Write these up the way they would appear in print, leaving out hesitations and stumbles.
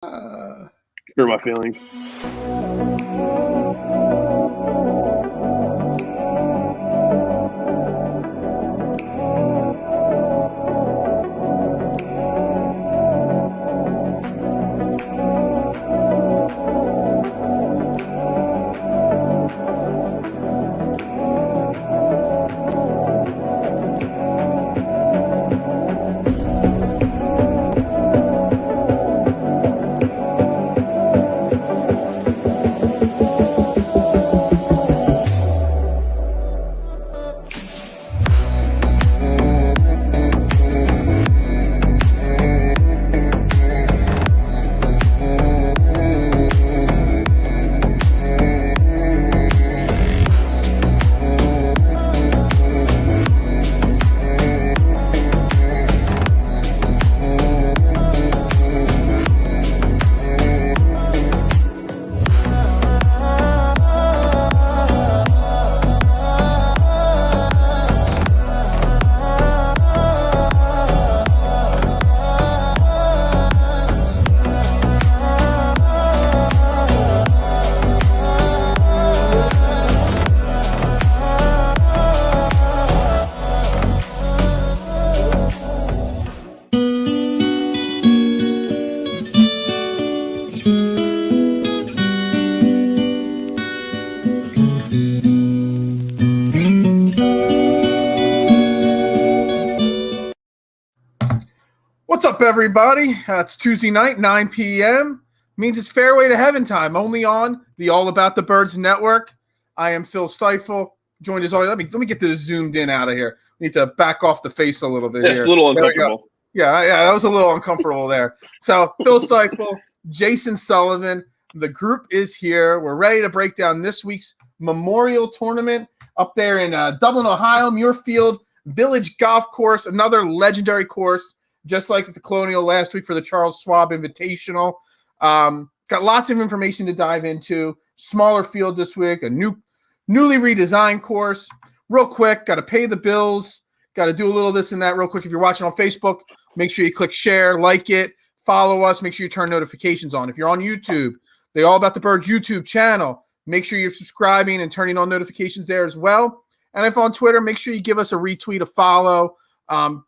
Hurt my feelings. What's up, everybody? It's Tuesday night, 9 p.m. Means it's Fairway to Heaven time, only on the All About the Birds network. I am Phil Stiefel, joined as always. Let me get this zoomed in out of here. We need to back off the face a little bit here. It's a little uncomfortable. Yeah, that was a little uncomfortable there. So, Phil Stiefel, Jason Sullivan, the group is here. We're ready to break down this week's Memorial Tournament up there in Dublin, Ohio, Muirfield Village Golf Course, another legendary course, just like the Colonial last week for the Charles Schwab Invitational. Got lots of information to dive into. Smaller field this week, a newly redesigned course. Real quick, got to pay the bills. Got to do a little this and that real quick. If you're watching on Facebook, make sure you click share, like it, follow us. Make sure you turn notifications on. If you're on YouTube, the All About the Birds YouTube channel, make sure you're subscribing and turning on notifications there as well. And if on Twitter, make sure you give us a retweet, a follow,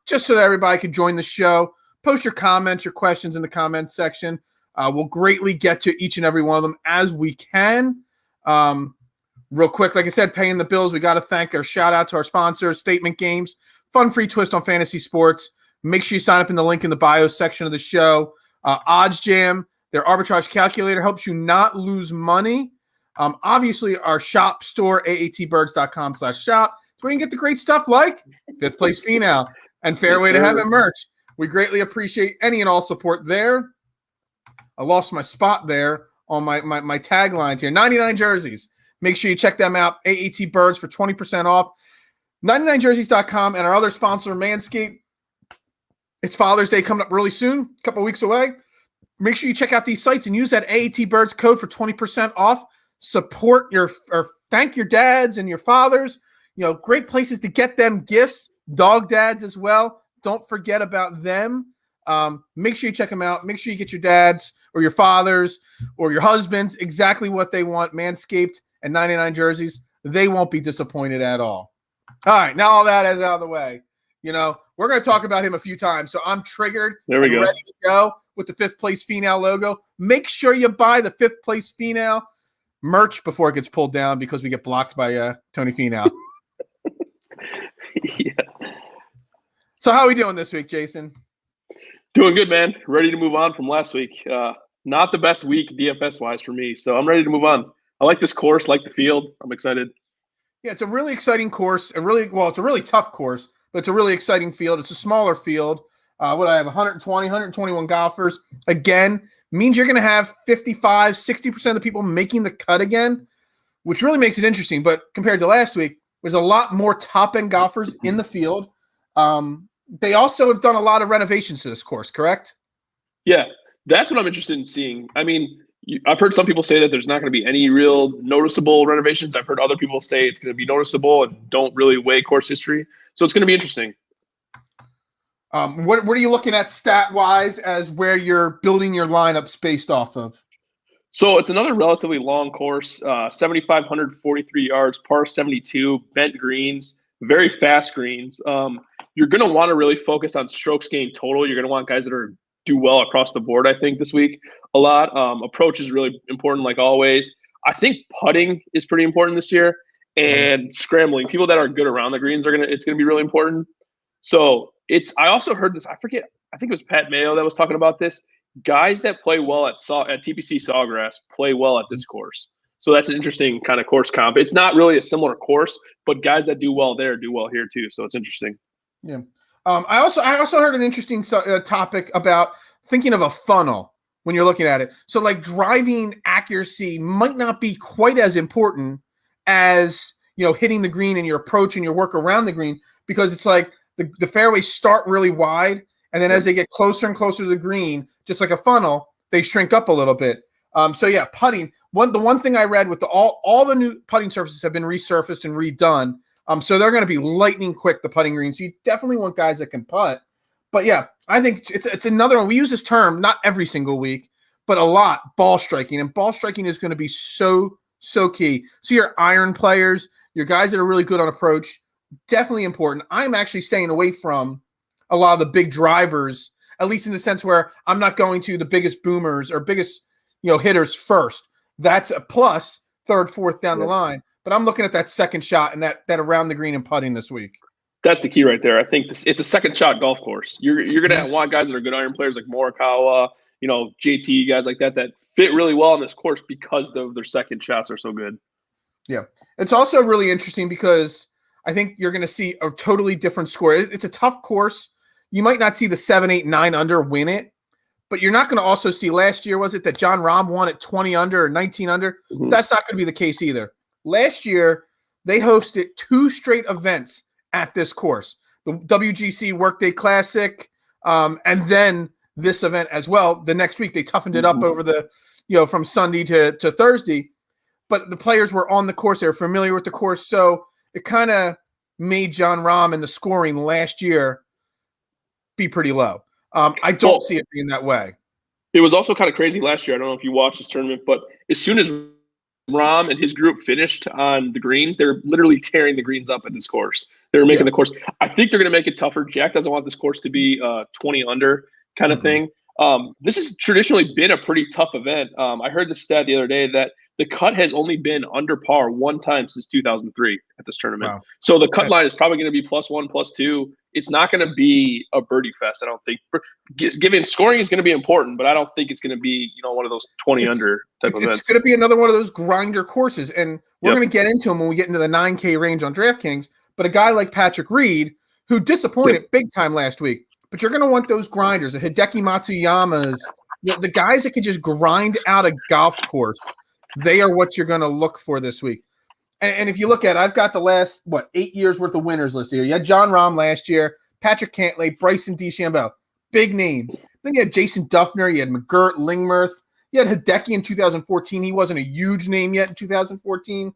just so that everybody can join the show. Post your comments, your questions in the comments section. We'll greatly get to each and every one of them as we can. Real quick, like I said, paying the bills. We got to thank our shout out to our sponsors, Statement Games, fun free twist on fantasy sports. Make sure you sign up in the link in the bio section of the show. Odds Jam, their arbitrage calculator, helps you not lose money. Obviously, our shop store, aatbirds.com/shop. Where you can get the great stuff like Fifth Place Phenom and Fairway to Heaven merch. We greatly appreciate any and all support there. I lost my spot there on my taglines here. 99 jerseys. Make sure you check them out. AAT Birds for 20% off. 99jerseys.com and our other sponsor, Manscaped. It's Father's Day coming up really soon, a couple weeks away. Make sure you check out these sites and use that AAT Birds code for 20% off. Support or thank your dads and your fathers. You know, great places to get them gifts, dog dads as well. Don't forget about them. Make sure you check them out. Make sure you get your dads or your fathers or your husbands exactly what they want. Manscaped and 99 jerseys. They won't be disappointed at all. All right, now all that is out of the way. You know, we're going to talk about him a few times, so I'm triggered There we go. ready to go with the Fifth Place Phenom logo. Make sure you buy the Fifth Place Phenom merch before it gets pulled down because we get blocked by Tony Finau. Yeah. So how are we doing this week, Jason? Doing good, man. Ready to move on from last week. Not the best week DFS-wise for me, so I'm ready to move on. I like this course, like the field. I'm excited. Yeah, it's a really exciting course. It's a really tough course, but it's a really exciting field. It's a smaller field. What I have 121 golfers. Again, means you're going to have 55, 60% of the people making the cut again, which really makes it interesting. But compared to last week, there's a lot more top-end golfers in the field. They also have done a lot of renovations to this course, correct? Yeah, that's what I'm interested in seeing. I mean, I've heard some people say that there's not going to be any real noticeable renovations. I've heard other people say it's going to be noticeable and don't really weigh course history. So it's going to be interesting. What are you looking at stat-wise as where you're building your lineups based off of? So it's another relatively long course, 7,543 yards, par 72, bent greens, very fast greens. You're going to want to really focus on strokes gained total. You're going to want guys that do well across the board, I think, this week a lot. Approach is really important, like always. I think putting is pretty important this year, and scrambling. People that are good around the greens it's going to be really important. So I also heard this, I think it was Pat Mayo that was talking about this. Guys that play well at TPC Sawgrass play well at this course. So that's an interesting kind of course comp. It's not really a similar course, but guys that do well there do well here too. So it's interesting. Yeah. I also heard an interesting topic about thinking of a funnel when you're looking at it. So like driving accuracy might not be quite as important as, hitting the green and your approach and your work around the green, because it's like the fairways start really wide. And then as they get closer and closer to the green, just like a funnel, they shrink up a little bit. So yeah, putting. The one thing I read with all the new putting surfaces have been resurfaced and redone. So they're going to be lightning quick, the putting greens. So you definitely want guys that can putt. But yeah, I think it's another one. We use this term not every single week, but a lot, ball striking. And ball striking is going to be so key. So your iron players, your guys that are really good on approach, definitely important. I'm actually staying away from a lot of the big drivers, at least in the sense where I'm not going to the biggest boomers or biggest, hitters first. That's a plus, third, fourth down the line. But I'm looking at that second shot and that around the green and putting this week. That's the key right there. I think it's a second shot golf course. You're going to want guys that are good iron players like Morikawa, JT, guys like that fit really well on this course because their second shots are so good. Yeah. It's also really interesting because I think you're going to see a totally different score. It's a tough course. You might not see the 7, 8, 9 under win it, but you're not going to also see last year, was it that Jon Rahm won at 20 under or 19 under? Mm-hmm. That's not going to be the case either. Last year, they hosted 2 straight events at this course, the WGC Workday Classic, and then this event as well. The next week, they toughened it up over the, from Sunday to Thursday, but the players were on the course. They were familiar with the course. So it kind of made Jon Rahm and the scoring last year be pretty low. I don't see it being that way. It was also kind of crazy last year. I don't know if you watched this tournament, but as soon as Rahm and his group finished on the greens, they were literally tearing the greens up at this course. They were making the course. I think they're going to make it tougher. Jack doesn't want this course to be 20 under kind of thing. This has traditionally been a pretty tough event. I heard the stat the other day that the cut has only been under par one time since 2003 at this tournament. Wow. So the cut line is probably going to be +1, +2. It's not going to be a birdie fest, I don't think. Given scoring is going to be important, but I don't think it's going to be, one of those 20 under type events. It's going to be another one of those grinder courses, and we're going to get into them when we get into the 9K range on DraftKings. But a guy like Patrick Reed, who disappointed big time last week, but you're going to want those grinders, the Hideki Matsuyamas, the guys that can just grind out a golf course. They are what you're going to look for this week. And if you look at it, I've got the last, 8 years worth of winners list here. You had Jon Rahm last year, Patrick Cantlay, Bryson DeChambeau, big names. Then you had Jason Duffner, you had McGirt, Lingmerth. You had Hideki in 2014. He wasn't a huge name yet in 2014.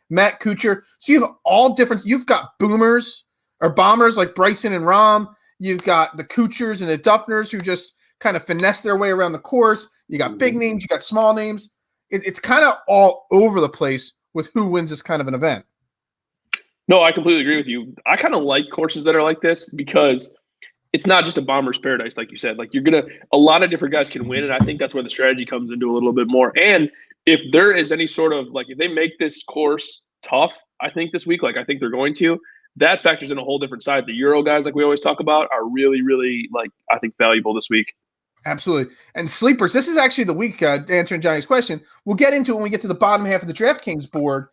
Matt Kuchar. So you have all different – you've got boomers or bombers like Bryson and Rahm. You've got the Kuchars and the Duffners who just kind of finesse their way around the course. You got big names. You got small names. It's kind of all over the place with who wins this kind of an event. No, I completely agree with you. I kind of like courses that are like this because it's not just a bomber's paradise, like you said. Like a lot of different guys can win, and I think that's where the strategy comes into a little bit more. And if there is any sort of if they make this course tough, I think this week, I think they're going to, that factors in a whole different side. The Euro guys, like we always talk about, are really, really I think valuable this week. Absolutely. And sleepers, this is actually the week, answering Johnny's question. We'll get into it when we get to the bottom half of the DraftKings board.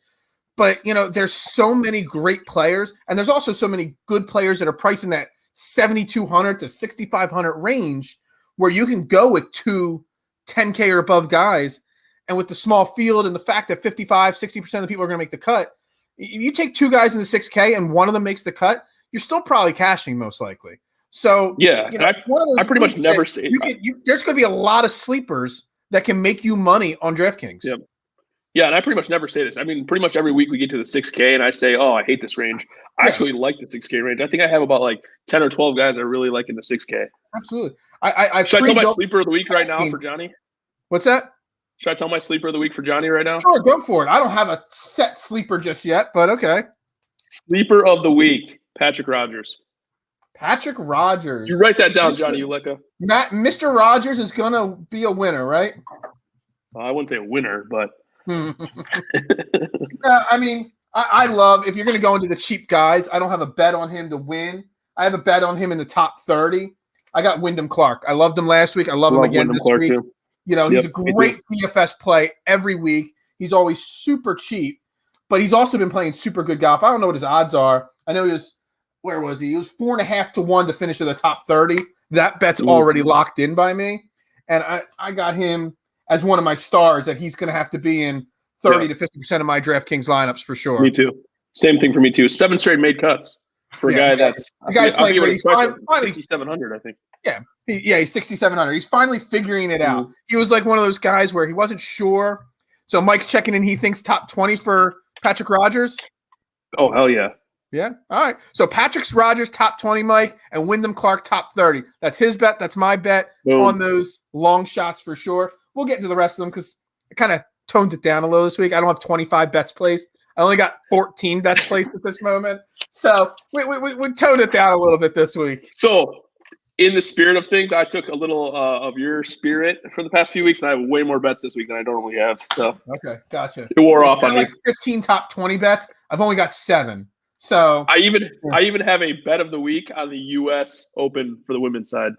But, there's so many great players, and there's also so many good players that are priced in that 7,200 to 6,500 range where you can go with 2 10K or above guys. And with the small field and the fact that 55, 60% of the people are going to make the cut, if you take 2 guys in the 6K and one of them makes the cut, you're still probably cashing most likely. So, it's one of those I pretty much never see there's going to be a lot of sleepers that can make you money on DraftKings. Yep. Yeah, and I pretty much never say this. I mean, pretty much every week we get to the 6K, and I say, "Oh, I hate this range." I actually like the 6K range. I think I have about like 10 or 12 guys I really like in the 6K. Absolutely. I Should I tell my sleeper of the week right now for Johnny? What's that? Should I tell my sleeper of the week for Johnny right now? Sure, go for it. I don't have a set sleeper just yet, but okay. Sleeper of the week, Patrick Rogers. Patrick Rogers. You write that down, Johnny Ulecka. Mr. Rogers is going to be a winner, right? I wouldn't say a winner, but. I mean, I love, if you're going to go into the cheap guys, I don't have a bet on him to win. I have a bet on him in the top 30. I got Wyndham Clark. I loved him last week. I love him again this week. Too. You know, he's a great DFS play every week. He's always super cheap, but he's also been playing super good golf. I don't know what his odds are. I know he was, where was he? He was 4.5 to 1 to finish in the top 30. That bet's already locked in by me. And I got him as one of my stars that he's going to have to be in 30 to 50% of my DraftKings lineups for sure. Me too. Same thing for me too. 7 straight made cuts for a guy that's the guy's playing great. He's finally 6,700, I think. Yeah, he's 6,700. He's finally figuring it out. He was like one of those guys where he wasn't sure. So Mike's checking in. He thinks top 20 for Patrick Rogers. Oh, hell yeah. Yeah. All right. So Patrick Rogers top 20, Mike, and Wyndham Clark top 30. That's his bet. That's my bet on those long shots for sure. We'll get into the rest of them because I kind of toned it down a little this week. I don't have 25 bets placed. I only got 14 bets placed at this moment. So we toned it down a little bit this week. So in the spirit of things, I took a little of your spirit for the past few weeks, and I have way more bets this week than I normally have. So okay, gotcha. It wore off on me. 15 top 20 bets. I've only got 7. So I even have a bet of the week on the U.S. Open for the women's side.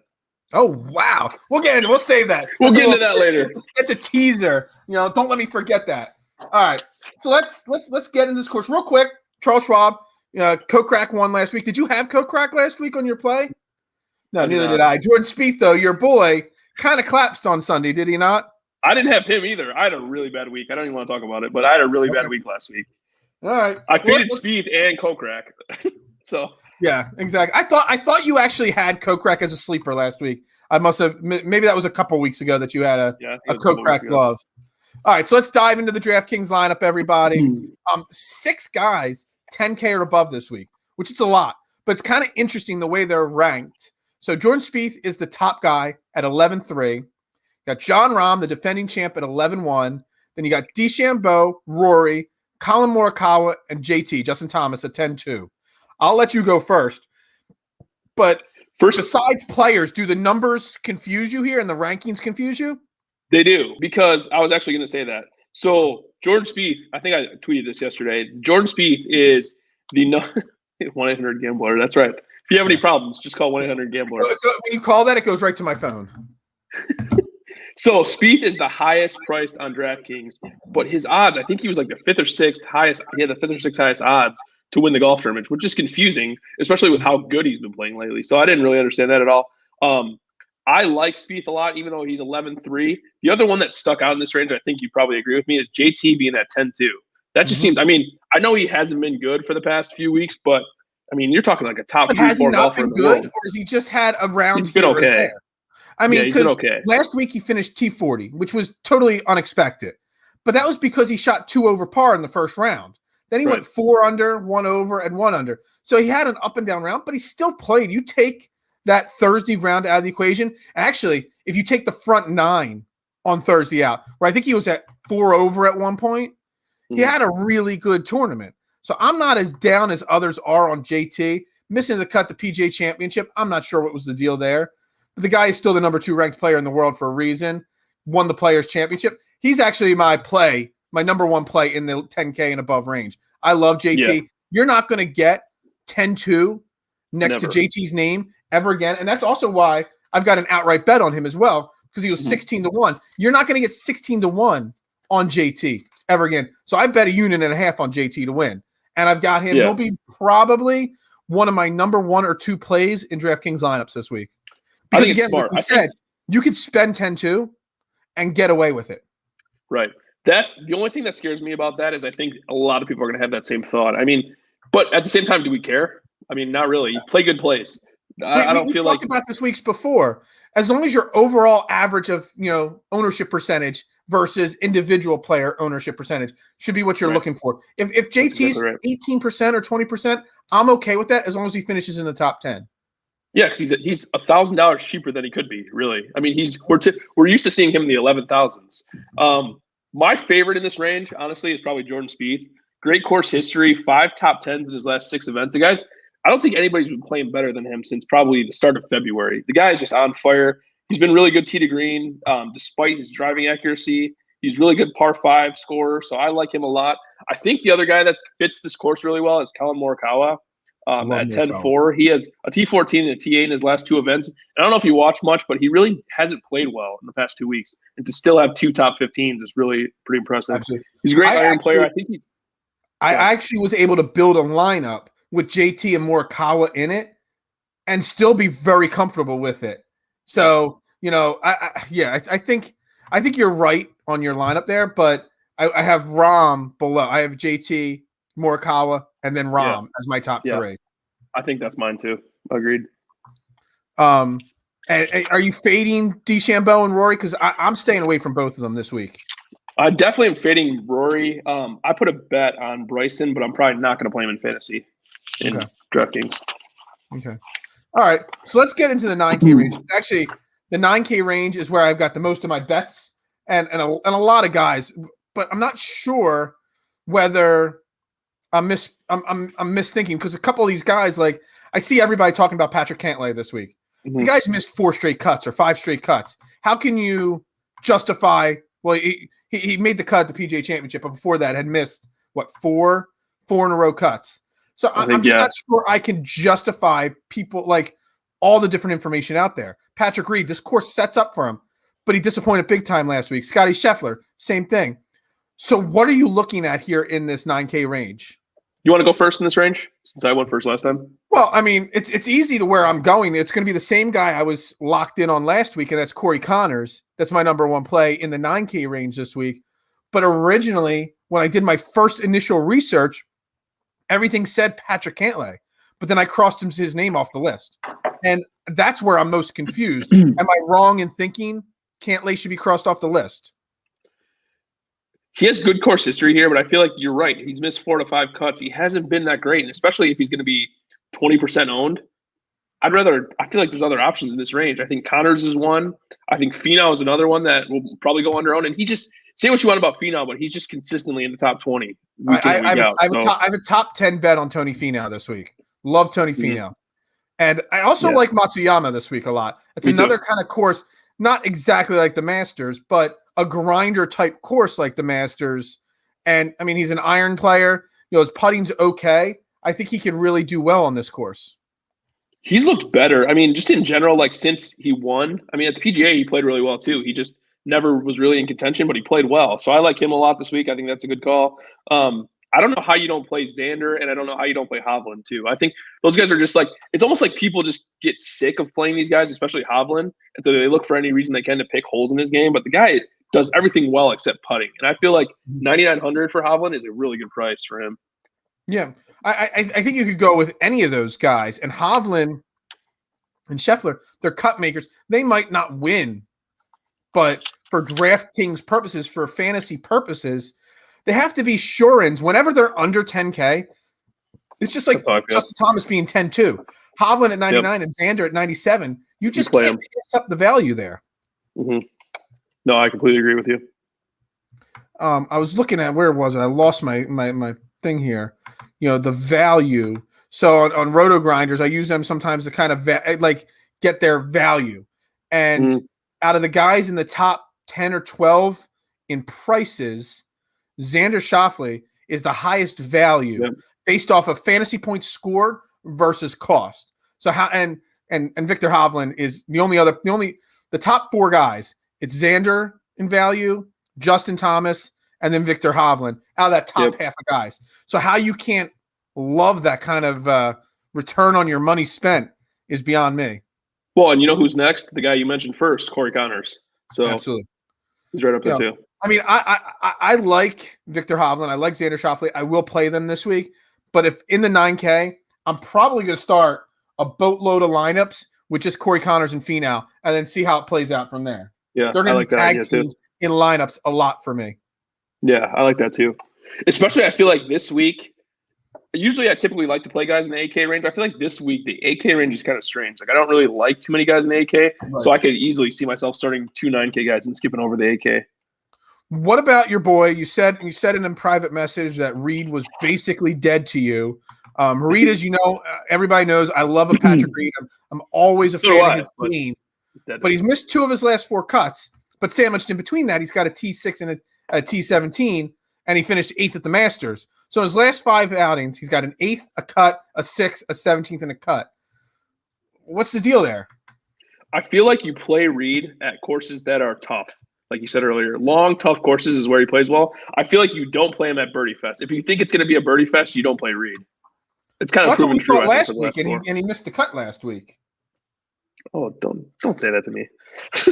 Oh wow! We'll save that. We'll get into that later. It's a teaser. You know, don't let me forget that. All right, so let's get into this course real quick. Charles Schwab, Kokrak won last week. Did you have Kokrak last week on your play? No, neither did I. Jordan Spieth, though, your boy, kind of collapsed on Sunday, did he not? I didn't have him either. I had a really bad week. I don't even want to talk about it, but I had a really bad week last week. All right, I faded Spieth and Kokrak, so. Yeah, exactly. I thought you actually had Kokrak as a sleeper last week. I must have. Maybe that was a couple weeks ago that you had a Kokrak glove. All right, so let's dive into the DraftKings lineup, everybody. 6 guys, 10K or above this week, which is a lot, but it's kind of interesting the way they're ranked. So Jordan Spieth is the top guy at 11-3. Got Jon Rahm, the defending champ, at 11-1. Then you got DeChambeau, Rory, Colin Morikawa, and JT, Justin Thomas, at 10-2. I'll let you go first. But besides players, do the numbers confuse you here and the rankings confuse you? They do, because I was actually going to say that. So Jordan Spieth, I think I tweeted this yesterday. Jordan Spieth is the 1-800-GAMBLER. That's right. If you have any problems, just call 1-800-GAMBLER. When you call that, it goes right to my phone. So Spieth is the highest priced on DraftKings, but his odds, I think he was like the 5th or 6th highest. He had the 5th or 6th highest odds to win the golf tournament, which is confusing, especially with how good he's been playing lately. So I didn't really understand that at all. I like Spieth a lot, even though he's 11-3. The other one that stuck out in this range, I think you probably agree with me, is JT being at 10-2. That just seems, I mean, I know he hasn't been good for the past few weeks, but I mean, you're talking like a top 3-4 golfer in the world. Or has he just had a round? He's been okay. I mean, because last week he finished T40, which was totally unexpected. But that was because he shot 2 over par in the first round. Then he went 4 under, 1 over, and 1 under. So he had an up and down round, but he still played. You take that Thursday round out of the equation. And actually, if you take the front 9 on Thursday out, where I think he was at 4 over at one point, he had a really good tournament. So I'm not as down as others are on JT. Missing the cut, the PGA Championship. I'm not sure what was the deal there. But the guy is still the number 2 ranked player in the world for a reason. Won the Players Championship. He's actually my number 1 play in the 10K and above range. I love JT. Yeah. You're not going to get 10-2 next to JT's name ever again. And that's also why I've got an outright bet on him as well, because he was 16-1. You're not going to get 16-1 on JT ever again. So I bet 1.5 units on JT to win. And I've got him. Yeah. He'll be probably one of my number 1 or 2 plays in DraftKings lineups this week. Because I think it's smart. Like said, you could spend 10-2 and get away with it. Right. That's the only thing that scares me about that is I think a lot of people are going to have that same thought. I mean, but at the same time, do we care? I mean, not really. You play good plays. I don't feel like we talked about this weeks before. As long as your overall average of ownership percentage versus individual player ownership percentage should be what you're looking for. If JT's 18% or 20%, I'm okay with that as long as he finishes in the top 10. Yeah, because he's $1,000 cheaper than he could be. Really, I mean, we're used to seeing him in the 11,000s. My favorite in this range, honestly, is probably Jordan Spieth. Great course history, 5 top 10s in his last 6 events. The guys, I don't think anybody's been playing better than him since probably the start of February. The guy is just on fire. He's been really good tee to green, despite his driving accuracy. He's really good par 5 scorer, so I like him a lot. I think the other guy that fits this course really well is Collin Morikawa. At 10-4, he has a T14 and a T8 in his last 2 events. I don't know if you watch much, but he really hasn't played well in the past 2 weeks. And to still have 2 top 15s is really pretty impressive. Absolutely. He's a great iron player. I actually was able to build a lineup with JT and Morikawa in it and still be very comfortable with it. So, I think you're right on your lineup there, but I have Rahm below. I have JT, Morikawa, and then Rahm as my top 3. I think that's mine too. Agreed. And are you fading DeChambeau and Rory? Because I'm staying away from both of them this week. I definitely am fading Rory. I put a bet on Bryson, but I'm probably not going to play him in fantasy in DraftKings. Okay. All right. So let's get into the 9K range. Actually, the 9K range is where I've got the most of my bets and a lot of guys, but I'm not sure whether I'm misthinking because a couple of these guys, like I see everybody talking about Patrick Cantlay this week. The guy's missed 4 straight cuts or 5 straight cuts. How can you justify? Well, he made the cut at the PGA Championship, but before that had missed four in a row cuts. So I'm just not sure I can justify people like all the different information out there. Patrick Reed, this course sets up for him, but he disappointed big time last week. Scotty Scheffler, same thing. So what are you looking at here in this 9K range? You want to go first in this range since I went first last time? Well, I mean, it's easy to where I'm going. It's going to be the same guy I was locked in on last week, and that's Corey Connors. That's my number 1 play in the 9K range this week. But originally, when I did my first initial research, everything said Patrick Cantlay, but then I crossed his name off the list. And that's where I'm most confused. Am I wrong in thinking Cantlay should be crossed off the list? He has good course history here, but I feel like you're right. He's missed 4 to 5 cuts. He hasn't been that great, and especially if he's going to be 20% owned. I feel like there's other options in this range. I think Connors is one. I think Finau is another one that will probably go under owned. And he just, say what you want about Finau, but he's just consistently in the top 20. I have a top 10 bet on Tony Finau this week. Love Tony Finau. And I also like Matsuyama this week a lot. It's another kind of course, not exactly like the Masters, but a grinder type course like the Masters. And I mean, he's an iron player. His putting's okay. I think he could really do well on this course. He's looked better. I mean, just in general, like since he won, I mean, at the PGA, he played really well too. He just never was really in contention, but he played well. So I like him a lot this week. I think that's a good call. I don't know how you don't play Xander, and I don't know how you don't play Hovland too. I think those guys are just like, it's almost like people just get sick of playing these guys, especially Hovland. And so they look for any reason they can to pick holes in his game. But the guy does everything well except putting. And I feel like 9,900 for Hovland is a really good price for him. Yeah. I think you could go with any of those guys. And Hovland and Scheffler, they're cut makers. They might not win, but for DraftKings purposes, for fantasy purposes, they have to be sure-ins. Whenever they're under 10K, it's just like Justin Thomas being 10-2. Hovland at 99 and Xander at 97. You just can't pass up the value there. No, I completely agree with you. I was looking at, where was it? I lost my thing here. The value. So on Roto Grinders, I use them sometimes to kind of get their value. And out of the guys in the top 10 or 12 in prices, Xander Schauffele is the highest value based off of fantasy points scored versus cost. So how and Victor Hovland is the top 4 guys. It's Xander in value, Justin Thomas, and then Victor Hovland out of that top half of guys. So how you can't love that kind of return on your money spent is beyond me. Well, and you know who's next? The guy you mentioned first, Corey Connors. So absolutely, he's right up there too. I mean, I like Victor Hovland. I like Xander Schauffele. I will play them this week. But if in the 9K, I'm probably going to start a boatload of lineups with just Corey Connors and Finau, and then see how it plays out from there. Yeah, they're going to be tag teams. in lineups a lot for me. Yeah, I like that too. Especially, I feel like this week. Usually, I typically like to play guys in the 8K range. I feel like this week the 8K range is kind of strange. Like I don't really like too many guys in the 8K, so I could easily see myself starting 2 9K guys and skipping over the 8K. What about your boy? You said in a private message that Reed was basically dead to you. Reed, as you know, everybody knows I love a Patrick Reed. I'm always a fan of his game, but he's missed 2 of his last 4 cuts. But sandwiched in between that, he's got a T6 and a T17, and he finished 8th at the Masters. So his last 5 outings, he's got an 8th, a cut, a 6th, a 17th, and a cut. What's the deal there? I feel like you play Reed at courses that are tough. Like you said earlier, long, tough courses is where he plays well. I feel like you don't play him at Birdie Fest. If you think it's going to be a Birdie Fest, you don't play Reed. It's kind of proven true. Last week, and he missed the cut last week. Oh, don't say that to me.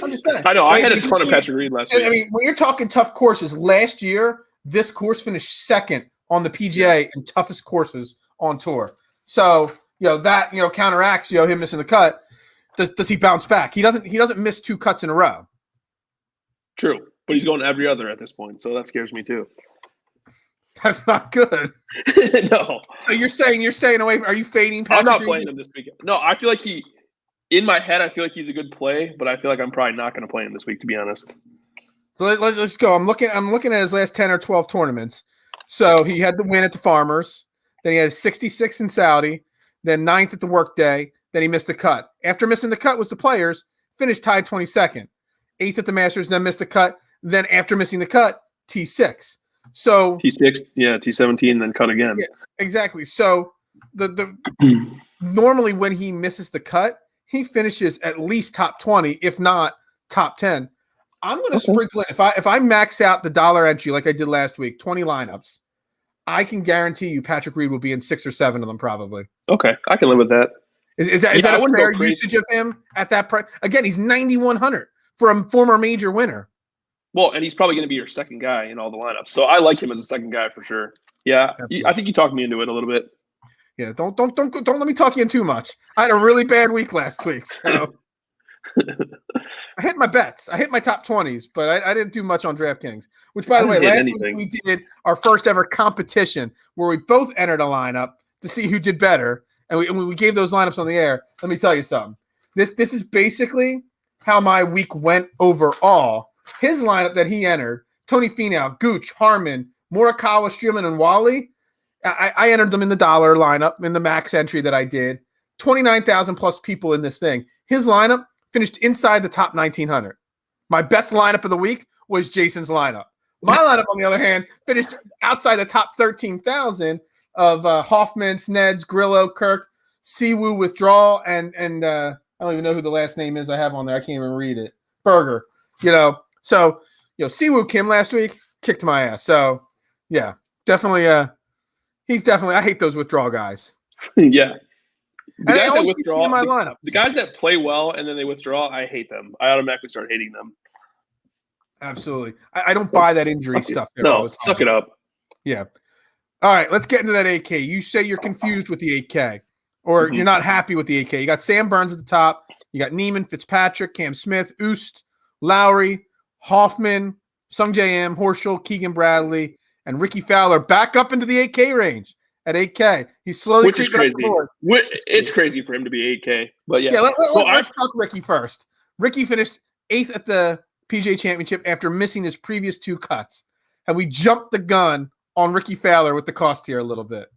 I'm just saying. I know. I had a ton of Patrick Reed last week. I mean, when you're talking tough courses, last year this course finished 2nd on the PGA in toughest courses on tour. So that counteracts him missing the cut. Does he bounce back? He doesn't miss 2 cuts in a row. True, but he's going every other at this point, so that scares me too. That's not good. No. So you're saying you're staying away? Are you fading Patrick? I'm not playing him this weekend. No, I feel like in my head, I feel like he's a good play, but I feel like I'm probably not going to play him this week, to be honest. So let's go. I'm looking at his last 10 or 12 tournaments. So he had the win at the Farmers, then he had a 66 in Saudi, then 9th at the Workday, then he missed the cut. After missing the cut was the Players, finished tied 22nd. 8th at the Masters, then missed the cut. Then after missing the cut, T6. So T6, yeah, T17, then cut again. Yeah, exactly. So the normally when he misses the cut, he finishes at least top 20, if not top 10. I'm going to sprinkle it. If I max out the dollar entry like I did last week, 20 lineups, I can guarantee you Patrick Reed will be in 6 or 7 of them probably. Okay, I can live with that. Is that a fair usage of him at that price? Again, he's 9,100 for a former major winner. Well, and he's probably going to be your second guy in all the lineups. So I like him as a second guy for sure. Yeah, I think you talked me into it a little bit. Yeah, don't let me talk you in too much. I had a really bad week last week, so I hit my bets. I hit my top 20s, but I didn't do much on DraftKings. Which, by the way, last week we did our first ever competition where we both entered a lineup to see who did better, and we gave those lineups on the air. Let me tell you something. This is basically how my week went overall. His lineup that he entered: Tony Finau, Gooch, Harmon, Morikawa, Streelman, and Wally. I entered them in the dollar lineup in the max entry that I did. 29,000 plus people in this thing. His lineup finished inside the top 1,900. My best lineup of the week was Jason's lineup. My lineup, on the other hand, finished outside the top 13,000 of Hoffman, Sneds, Grillo, Kirk, Siwoo, Withdrawal, and I don't even know who the last name is I have on there. I can't even read it. Berger. So Siwoo Kim last week kicked my ass. So yeah, definitely. He's definitely. I hate those withdrawal guys. Yeah. The and guys that withdraw, my lineup. The guys that play well and then they withdraw, I hate them. I automatically start hating them. Absolutely. I don't buy that injury stuff. No, suck it up. Yeah. All right, let's get into that 8K. You say you're confused with the 8K, or you're not happy with the 8K. You got Sam Burns at the top. You got Neiman, Fitzpatrick, Cam Smith, Oost, Lowry, Hoffman, Sungjae M, Horschel, Keegan Bradley, and Ricky Fowler back up into the 8K range at 8K. He's slowly Which is crazy. It's crazy for him to be 8K. But yeah. Let's talk Ricky first. Ricky finished 8th at the PGA Championship after missing his previous 2 cuts. Have we jumped the gun on Ricky Fowler with the cost here a little bit?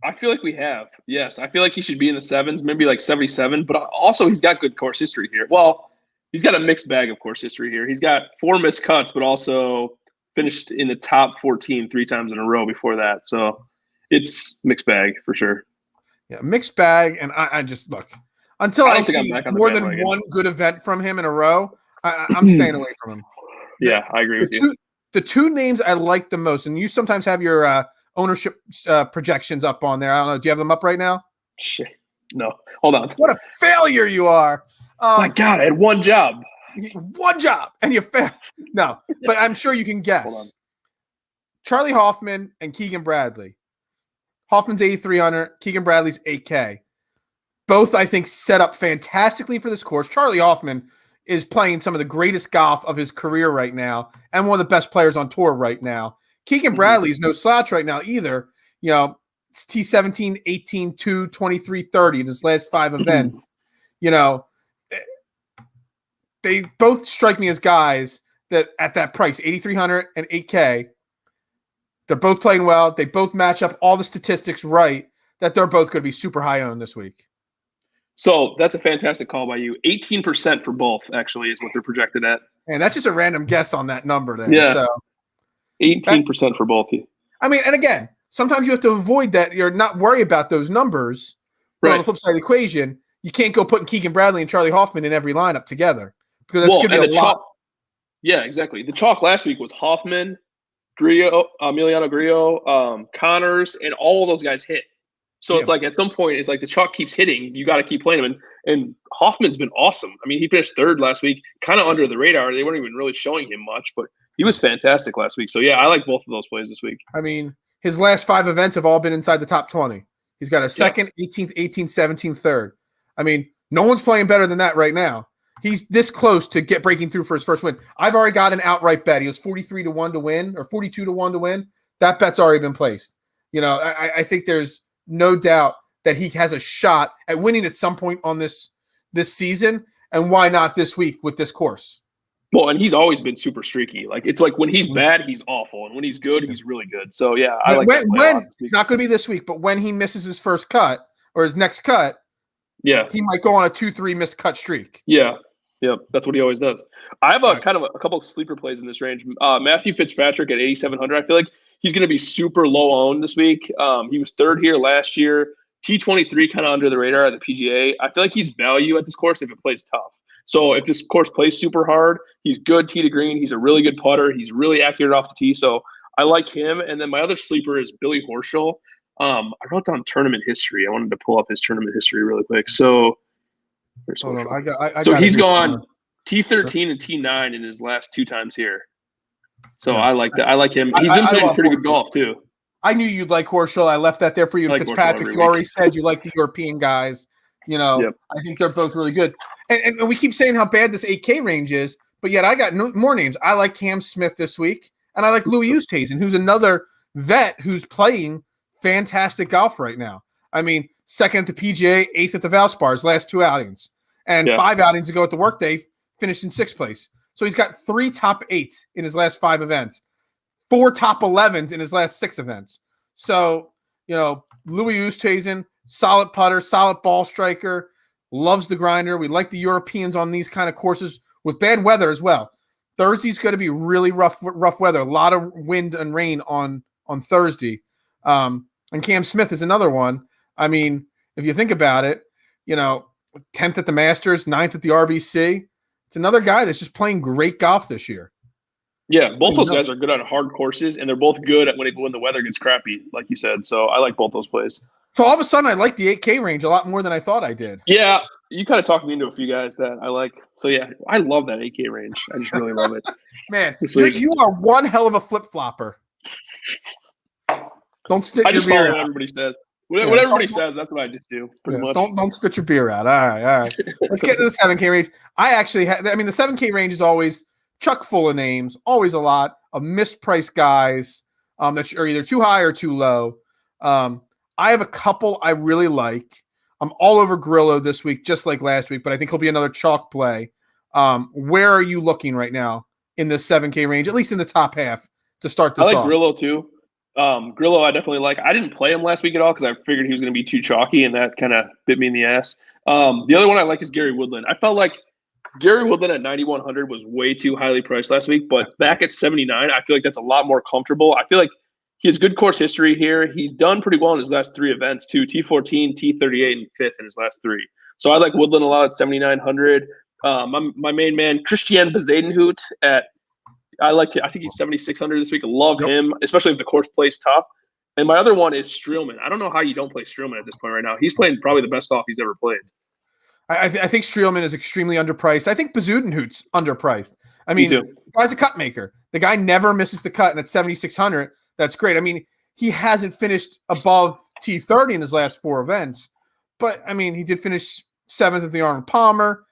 I feel like we have. Yes. I feel like he should be in the 7s, maybe like 77. But also he's got good course history here. Well, he's got a mixed bag of course history here. He's got 4 missed cuts, but also finished in the top 14 3 times in a row before that. So it's mixed bag for sure. Yeah, mixed bag. And I just look, until I see more than one good event from him in a row, I'm staying away from him. Yeah, I agree with you. The 2 names I like the most, and you sometimes have your ownership projections up on there. I don't know. Do you have them up right now? Shit. No. Hold on. What a failure you are. My God, I had one job. One job, and you failed. No, but I'm sure you can guess. Charlie Hoffman and Keegan Bradley. Hoffman's 8,300. Keegan Bradley's 8K. Both, I think, set up fantastically for this course. Charlie Hoffman, is playing some of the greatest golf of his career right now and one of the best players on tour right now. Keegan Bradley is no slouch right now either. You know, it's T17, 18, 2, 23, 30 in his last 5 events. You know, they both strike me as guys that at that price, 8,300 and 8K, they're both playing well. They both match up all the statistics right, that they're both going to be super high owned this week. So that's a fantastic call by you. 18% for both, actually, is what they're projected at. And that's just a random guess on that number there. Yeah. So 18% for both. I mean, and again, sometimes you have to avoid that. You're not worried about those numbers. But on the flip side of the equation, you can't go putting Keegan Bradley and Charlie Hoffman in every lineup together because that's going to be a lot. Yeah, exactly. The chalk last week was Hoffman, Grillo, Emiliano Grillo, Connors, and all of those guys hit. So it's like at some point, it's like the chalk keeps hitting. You got to keep playing him. And Hoffman's been awesome. I mean, he finished 3rd last week, kind of under the radar. They weren't even really showing him much, but he was fantastic last week. So, yeah, I like both of those plays this week. I mean, his last 5 events have all been inside the top 20. He's got a 2nd, 18th, 18th, 17th, 3rd. I mean, no one's playing better than that right now. He's this close to breaking through for his first win. I've already got an outright bet. He was 43-1 to win or 42-1 to win. That bet's already been placed. You know, I think there's no doubt that he has a shot at winning at some point on this season, and why not this week with this course? Well, and he's always been super streaky. Like it's like when he's bad, he's awful, and when he's good, he's really good. So yeah, I like that play a lot. It's not going to be this week, but when he misses his first cut or his next cut, he might go on a 2-3 missed cut streak. Yeah, that's what he always does. I have a kind of a couple of sleeper plays in this range. Matthew Fitzpatrick at 8,700. I feel like he's going to be super low owned this week. He was 3rd here last year. T23 kind of under the radar at the PGA. I feel like he's value at this course if it plays tough. So if this course plays super hard, he's good tee to green. He's a really good putter. He's really accurate off the tee. So I like him. And then my other sleeper is Billy Horschel. I wrote down tournament history. I wanted to pull up his tournament history really quick. So he's gone T13 and T9 in his last 2 times here. So I like that. I like him. He's been playing pretty good golf too. I knew you'd like Horschel. I left that there for you. And Fitzpatrick, you already said you like the European guys. You know, I think they're both really good. And we keep saying how bad this 8K range is, but yet I got more names. I like Cam Smith this week, and I like Louis Oosthuizen, who's another vet who's playing fantastic golf right now. I mean, 2nd at the PGA, 8th at the Valspar, his last 2 outings. And 5 outings ago at the Workday, finished in 6th place. So he's got 3 top 8s in his last 5 events. 4 top 11s in his last 6 events. So, you know, Louis Oosthuizen, solid putter, solid ball striker, loves the grinder. We like the Europeans on these kind of courses with bad weather as well. Thursday's going to be really rough weather. A lot of wind and rain on Thursday. And Cam Smith is another one. I mean, if you think about it, you know, 10th at the Masters, 9th at the RBC. It's another guy that's just playing great golf this year. Yeah, both those guys are good on hard courses, and they're both good at when the weather gets crappy, like you said. So I like both those plays. So all of a sudden, I like the 8K range a lot more than I thought I did. Yeah, you kind of talked me into a few guys that I like. So yeah, I love that 8K range. I just really love it. Man, you are one hell of a flip-flopper. Don't spit your beer out. I just follow what everybody says. What everybody says, that's what I just do, pretty much. Don't spit your beer out. All right. Let's get to the 7K range. I actually the 7K range is always chock full of names, always a lot of mispriced guys that are either too high or too low. I have a couple I really like. I'm all over Grillo this week, just like last week, but I think he'll be another chalk play. Where are you looking right now in the 7K range, at least in the top half, to start this off? I like Grillo too. Grillo I definitely like. I didn't play him last week at all because I figured he was going to be too chalky, and that kind of bit me in the ass. The other one I like is Gary Woodland. I felt like Gary Woodland at 9,100 was way too highly priced last week, but back at 79, I feel like that's a lot more comfortable. I feel like he has good course history here. He's done pretty well in his last 3 events too, T14, T38, and 5th in his last 3. So I like Woodland a lot at 7,900. My main man, Christian Bezadenhout I think he's 7,600 this week. I love him, especially if the course plays tough. And my other one is Streelman. I don't know how you don't play Streelman at this point right now. He's playing probably the best golf he's ever played. I think Streelman is extremely underpriced. I think Bezuidenhout's underpriced. I mean, the guy's a cut maker. The guy never misses the cut, and at 7,600, that's great. I mean, he hasn't finished above T30 in his last 4 events, but I mean, he did finish 7th at the Arnold Palmer,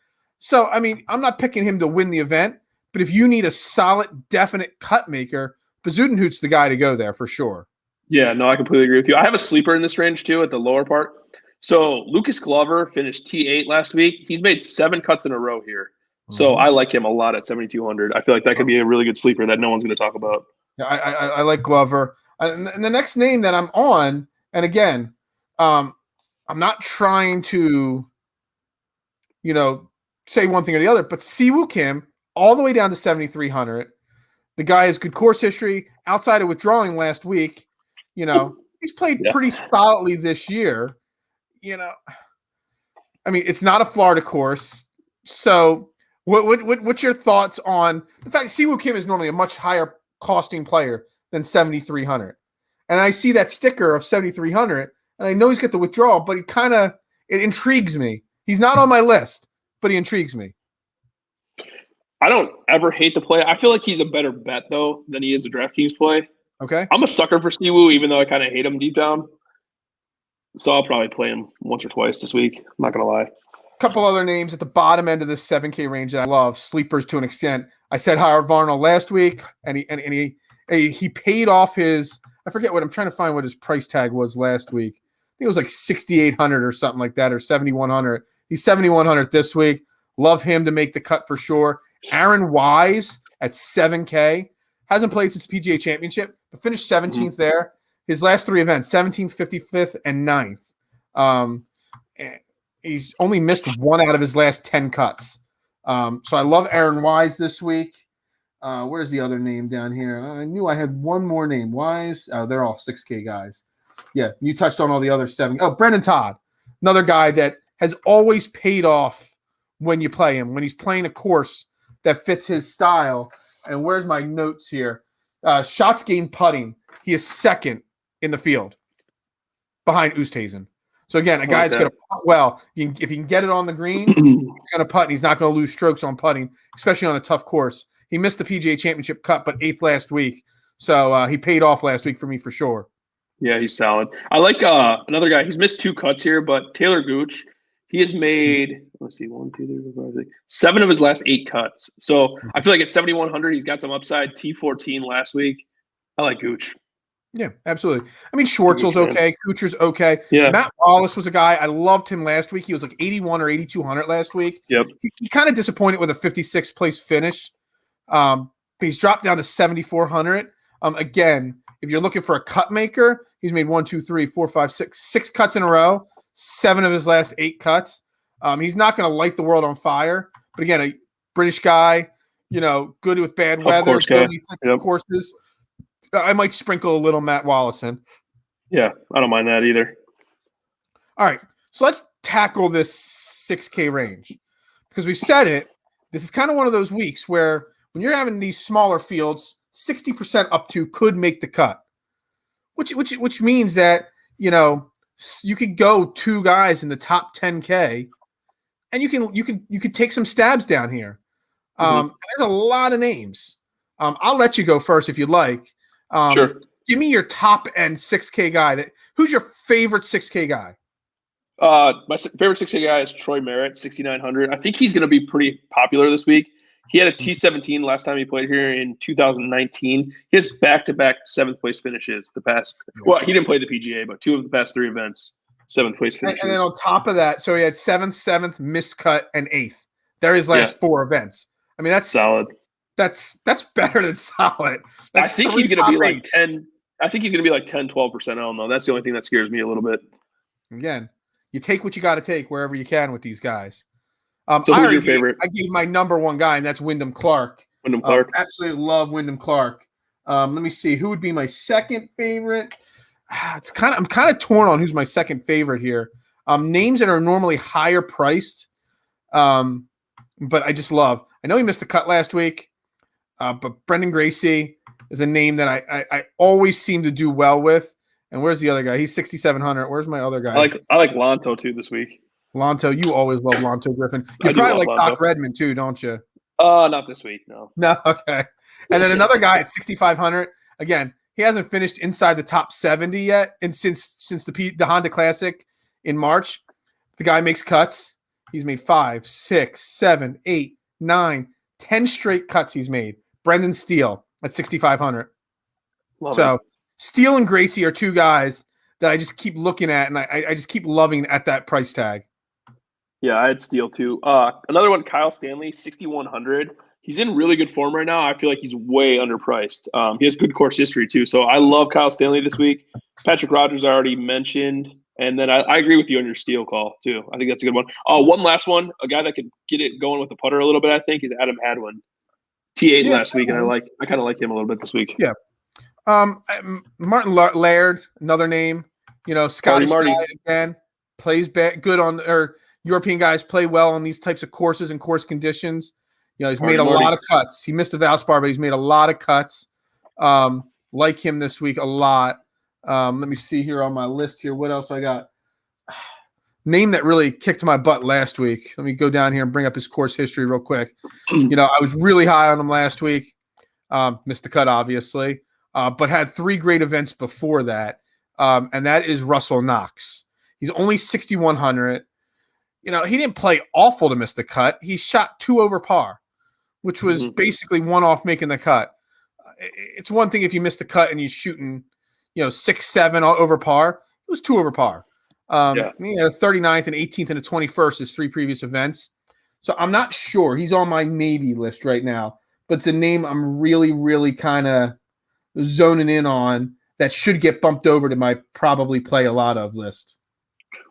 So, I mean, I'm not picking him to win the event, but if you need a solid, definite cut maker, Bezuidenhout's the guy to go there for sure. Yeah, no, I completely agree with you. I have a sleeper in this range too at the lower part. So Lucas Glover finished T8 last week. He's made 7 cuts in a row here. So I like him a lot at 7,200. I feel like that could be a really good sleeper that no one's going to talk about. Yeah, I like Glover. And the next name that I'm on, and again, I'm not trying to, say one thing or the other, but Siwoo Kim, all the way down to 7,300. The guy has good course history. Outside of withdrawing last week, he's played pretty solidly this year. I mean, it's not a Florida course. So what's your thoughts on the fact Siwoo Kim is normally a much higher costing player than 7,300? And I see that sticker of 7,300, and I know he's got the withdrawal, but it intrigues me. He's not on my list, but he intrigues me. I don't ever hate the play. I feel like he's a better bet, though, than he is a DraftKings play. Okay. I'm a sucker for Siwoo, even though I kind of hate him deep down. So I'll probably play him once or twice this week. I'm not going to lie. A couple other names at the bottom end of this 7K range that I love, sleepers to an extent. I said Howard Varnell last week, and he paid off his – I forget what – I'm trying to find what his price tag was last week. I think it was like 6,800 or something like that, or 7,100. He's 7,100 this week. Love him to make the cut for sure. Aaron Wise at 7K. Hasn't played since PGA Championship, but finished 17th there. His last 3 events, 17th, 55th, and 9th. He's only missed 1 out of his last 10 cuts. So I love Aaron Wise this week. Where's the other name down here? I knew I had one more name. Wise. Oh, they're all 6K guys. Yeah, you touched on all the other 7. Oh, Brendan Todd, another guy that has always paid off when you play him, when he's playing a course that fits his style. And where's my notes here? Shots gained putting. He is second in the field behind Oosthuizen. So again, a guy that's going to putt well. If he can get it on the green, he's going to putt, and he's not going to lose strokes on putting, especially on a tough course. He missed the PGA Championship cut, but 8th last week. So he paid off last week for me for sure. Yeah, he's solid. I like another guy. He's missed 2 cuts here, but Taylor Gooch, he has made, let's see, 1, 2, 3, 4, 5, 6, 7 of his last 8 cuts. So I feel like at 7,100, he's got some upside. T14 last week. I like Gooch. Yeah, absolutely. I mean, Schwartzel's okay. Kuchar's okay. Yeah. Matt Wallace was a guy. I loved him last week. He was like 81 or 8,200 last week. Yep. He kind of disappointed with a 56th place finish. But he's dropped down to 7,400. Again, if you're looking for a cut maker, he's made 1, 2, 3, 4, 5, 6 cuts in a row. 7 of his last 8 cuts. He's not going to light the world on fire. But again, a British guy, good with bad Tough weather, course good courses. I might sprinkle a little Matt Wallace in. Yeah, I don't mind that either. All right, so let's tackle this 6K range. Because we said it, this is kind of one of those weeks where when you're having these smaller fields, 60% up to could make the cut. Which means that, you could go 2 guys in the top 10K, and you can take some stabs down here. There's a lot of names. I'll let you go first if you'd like. Sure. Give me your top end 6K guy. Who's your favorite 6K guy? My favorite 6K guy is Troy Merritt, 6,900. I think he's going to be pretty popular this week. He had a T17 last time he played here in 2019. He has back-to-back 7th place finishes the past. Well, he didn't play the PGA, but 2 of the past 3 events, 7th place finishes. And then on top of that, so he had 7th, missed cut, and 8th. They're his last 4 events. I mean, that's solid. That's better than solid. I think he's going to be like 10. I think he's going to be like 10, 12% owned, though. That's the only thing that scares me a little bit. Again, you take what you got to take wherever you can with these guys. So who's your favorite? I gave my number 1 guy, and that's Wyndham Clark. Wyndham Clark. Absolutely love Wyndham Clark. Let me see. Who would be my second favorite? I'm kind of torn on who's my second favorite here. Names that are normally higher priced, but I just love. I know he missed the cut last week. But Brendan Gracie is a name that I always seem to do well with. And where's the other guy? He's 6,700. Where's my other guy? I like Lanto too this week. Lanto, you always love Lanto Griffin. You probably like Doc Redmond too, don't you? Not this week, no. No, okay. And then another guy at 6,500. Again, he hasn't finished inside the top 70 yet, and since the Honda Classic in March, the guy makes cuts. He's made 5, 6, 7, 8, 9, 10 straight cuts he's made. Brendan Steele at 6,500. So Steele and Gracie are two guys that I just keep looking at, and I just keep loving at that price tag. Yeah, I had Steele too. Another one, Kyle Stanley, 6,100. He's in really good form right now. I feel like he's way underpriced. He has good course history too. So I love Kyle Stanley this week. Patrick Rogers I already mentioned. And then I agree with you on your Steele call too. I think that's a good one. One last one, a guy that could get it going with the putter a little bit, I think, is Adam Hadwin. T8 last week, and I kind of like him a little bit this week. Yeah. Martin Laird, another name. Scottish guy again, plays good on, or European guys play well on these types of courses and course conditions. He's made a lot of cuts. He missed the Valspar, but he's made a lot of cuts. Like him this week a lot. Let me see here on my list here. What else I got? Name that really kicked my butt last week. Let me go down here and bring up his course history real quick. I was really high on him last week. Missed the cut, obviously, but had 3 great events before that. And that is Russell Knox. He's only 6,100. He didn't play awful to miss the cut. He shot 2 over par, which was basically 1 off making the cut. It's one thing if you miss the cut and you're shooting, 6, 7 over par. It was 2 over par. He had a 39th and 18th and a 21st his 3 previous events. So I'm not sure. He's on my maybe list right now, but it's a name I'm really, really kind of zoning in on that should get bumped over to my probably play a lot of list.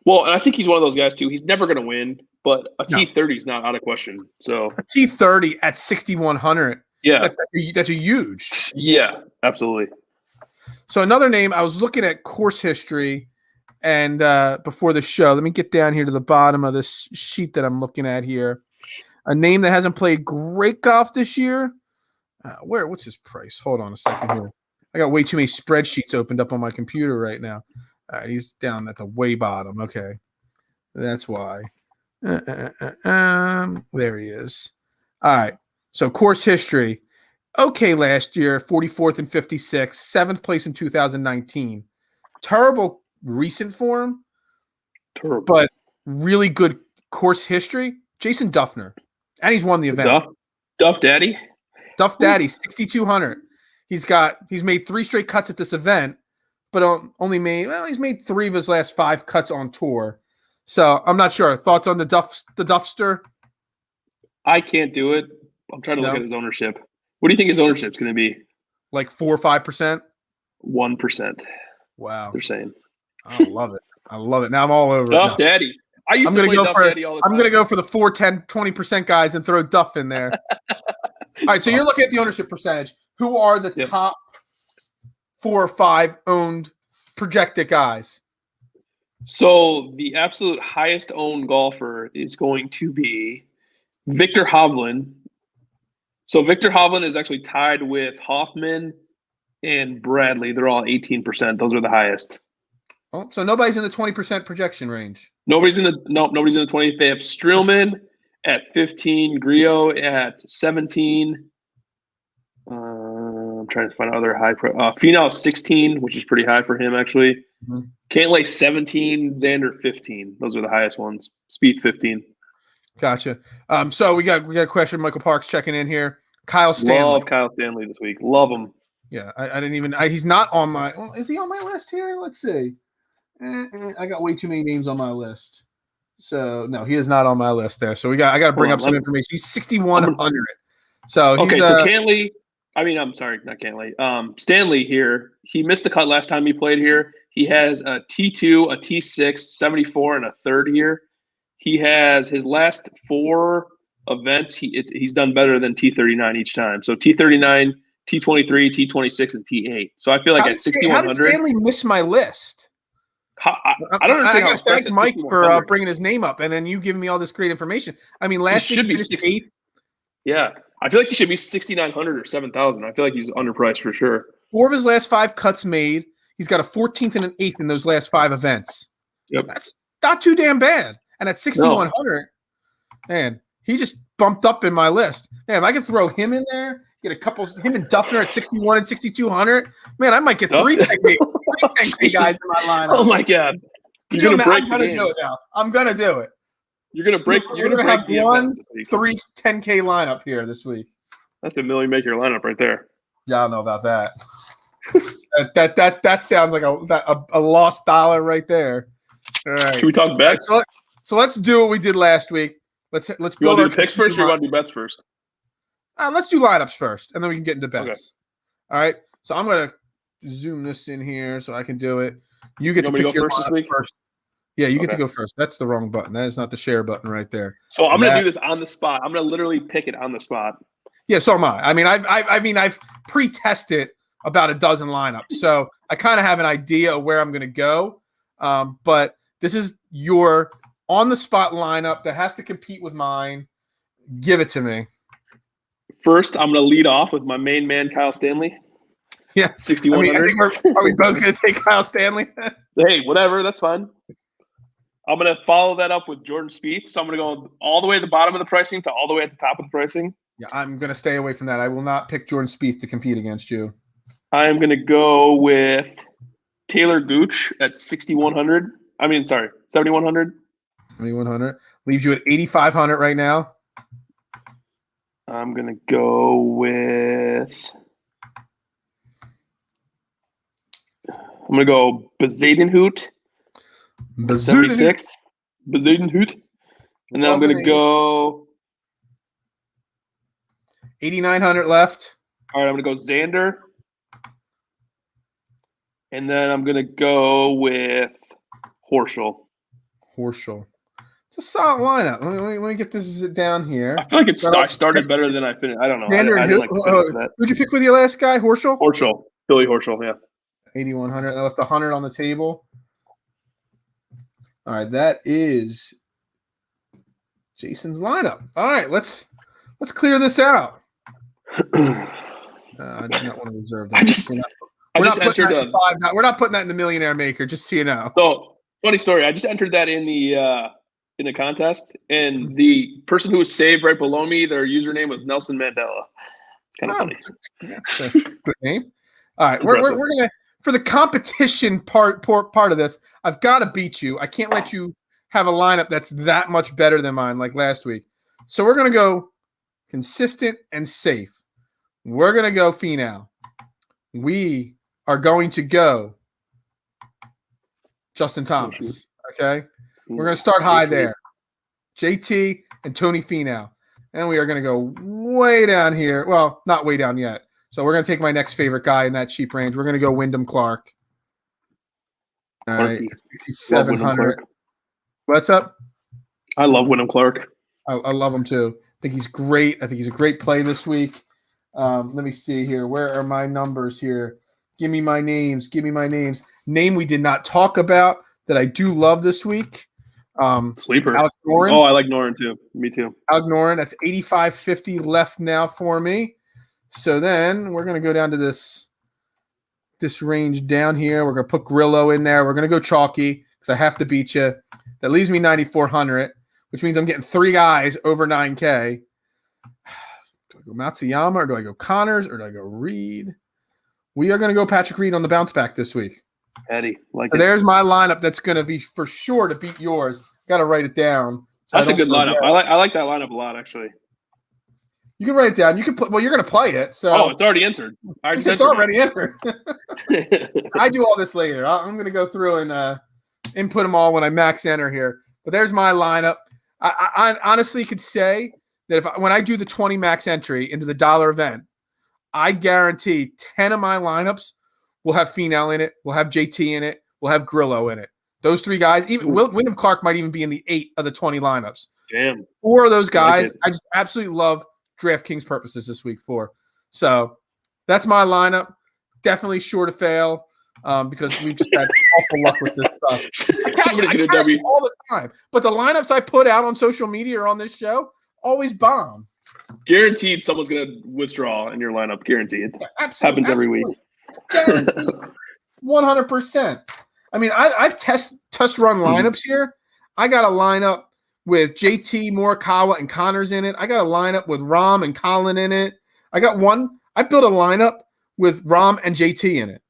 Well, and I think he's one of those guys too. He's never going to win, but a T30 is not out of question. So a T30 at 6,100. Yeah, that's a huge. Yeah, absolutely. So another name, I was looking at course history and before the show. Let me get down here to the bottom of this sheet that I'm looking at here. A name that hasn't played great golf this year. What's his price? Hold on a second here. I got way too many spreadsheets opened up on my computer right now. All right, he's down at the way bottom. Okay, that's why. There he is. All right, so course history. Okay, last year, 44th and 56th, 7th place in 2019. Terrible recent form, but really good course history. Jason Duffner, and he's won the event. Duff Daddy? Duff Daddy, 6,200. He's made 3 straight cuts at this event, but he's made 3 of his last 5 cuts on tour. So I'm not sure. Thoughts on the Duffster? I can't do it. I'm trying to look at his ownership. What do you think his ownership's going to be? Like 4 or 5%? 1%. Wow. They're saying. I love it. Now I'm all over Duff Daddy. I used to play Duff Daddy all the time. I'm going to go for the 4, 10, 20% guys and throw Duff in there. All right, so you're looking at the ownership percentage. Who are the top 4 or 5 owned projected guys? So the absolute highest owned golfer is going to be Victor Hovland. So Victor Hovland is actually tied with Hoffman and Bradley. They're all 18%. Those are the highest. Oh, so nobody's in the 20% projection range. Nobody's in the 20. They have Streelman at 15, Griot at 17. I'm trying to find other high Finau 16, which is pretty high for him actually. Cantlay 17, Xander 15. Those are the highest ones. Spieth 15. Gotcha. So we got a question. Michael Parks checking in here. Kyle Stanley. Love Kyle Stanley this week. Love him. Yeah, I didn't even. He's not on my. Is he on my list here? Let's see. I got way too many names on my list. So no, he is not on my list there. So I got to bring up some information. He's 6,100. So okay. So Cantlay. I'm sorry, not Cantlay. Stanley here. He missed the cut last time he played here. He has a T2, a T6, 74, and a 3rd here. He has his last 4 events. He's done better than T39 each time. So T39, T23, T26, and T8. So I feel like at 6,100. How did Stanley miss my list? I don't understand. I got to thank Mike for bringing his name up, and then you giving me all this great information. Last year should be 8th. Yeah, I feel like he should be 6,900 or 7,000. I feel like he's underpriced for sure. 4 of his last 5 cuts made. He's got a 14th and an 8th in those last 5 events. Yep, that's not too damn bad. And at 6,100, man, he just bumped up in my list. Man, if I could throw him in there, get a couple, him and Duffner at 61 and 6,200, man, I might get 3 10K guys in my lineup. Oh my God. I'm going to do it now. I'm going to do it. You're gonna break. You're gonna break have DFS one this week. 3 10K lineup here this week. That's a million maker lineup right there. Yeah, I don't know about that. that sounds like a lost dollar right there. All right. Should we talk bets? So let's do what we did last week. Let's You build want to our do picks first, or you want to do bets first? Let's do lineups first, and then we can get into bets. Okay. All right. So I'm gonna zoom this in here so I can do it. You get to pick your first this week. First. Yeah, you get to go first. That's the wrong button. That is not the share button right there. So I'm gonna do this on the spot. I'm gonna literally pick it on the spot. Yeah, so am I. I mean, I've pre-tested about a dozen lineups, so I kind of have an idea of where I'm gonna go. But this is your on-the-spot lineup that has to compete with mine. Give it to me. First, I'm going to lead off with my main man, Kyle Stanley. Yeah. 6,100. Are we both going to take Kyle Stanley? Hey, whatever. That's fine. I'm going to follow that up with Jordan Spieth. So I'm going to go all the way at the bottom of the pricing to all the way at the top of the pricing. Yeah, I'm going to stay away from that. I will not pick Jordan Spieth to compete against you. I am going to go with Taylor Gooch at 6,100. 7,100. 7,100. Leaves you at 8,500 right now. I'm going to go with Bezadenhout. 76. Bezadenhout. And then I'm going to go 8,900 left. All right, I'm going to go Xander. And then I'm going to go with Horschel. It's a solid lineup. Let me get this down here. I feel like I started better than I finished. I don't know. Xander I and who'd you pick with your last guy? Horschel? Billy Horschel, yeah. 8,100. I left 100 on the table. All right, that is Jason's lineup. All right, let's clear this out. I did not want to reserve that. We're not putting that in the millionaire maker, just so you know. So, funny story. I just entered that in the contest, and the person who was saved right below me, their username was Nelson Mandela. It's kind of funny. That's a good name. All right, we're gonna, for the competition part of this, I've got to beat you. I can't let you have a lineup that's that much better than mine like last week. So we're gonna go consistent and safe. We're gonna go Finau. We are going to go Justin Thomas. Okay. We're going to start high there. JT and Tony Finau. And we are going to go way down here. Well, not way down yet. So we're going to take my next favorite guy in that cheap range. We're going to go Wyndham Clark. All right. 6,700. What's up? I love Wyndham Clark. I love him too. I think he's great. I think he's a great play this week. Let me see here. Where are my numbers here? Give me my names. Name we did not talk about that I do love this week. Sleeper. Alex Noren. Oh, I like Noren too. Me too. Alex Noren. That's 8,550 left now for me. So then we're going to go down to this range down here. We're going to put Grillo in there. We're going to go chalky because I have to beat you. That leaves me 9,400, which means I'm getting 3 guys over 9K. Do I go Matsuyama or do I go Connors or do I go Reed? We are going to go Patrick Reed on the bounce back this week. Eddie, There's my lineup that's going to be for sure to beat yours. Got to write it down. So that's a good lineup. I like that lineup a lot, actually. You can write it down. You can play. Well, you're going to play it. So it's already entered. It's already entered. I do all this later. I'm going to go through and input them all when I max enter here. But there's my lineup. I honestly could say that when I do the 20 max entry into the dollar event, I guarantee 10 of my lineups will have Finau in it, will have JT in it, will have Grillo in it. Those 3 guys, even Wyndham Clark might even be in the 8 of the 20 lineups. Damn. 4 of those guys, I just absolutely love DraftKings purposes this week for. So that's my lineup. Definitely sure to fail because we've just had awful luck with this stuff. I cash all the time. But the lineups I put out on social media or on this show always bomb. Guaranteed someone's going to withdraw in your lineup. Guaranteed. Happens every week. Guaranteed. 100%. I mean, I've test run lineups here. I got a lineup with JT, Morikawa, and Connors in it. I got a lineup with Rahm and Colin in it. I built a lineup with Rahm and JT in it.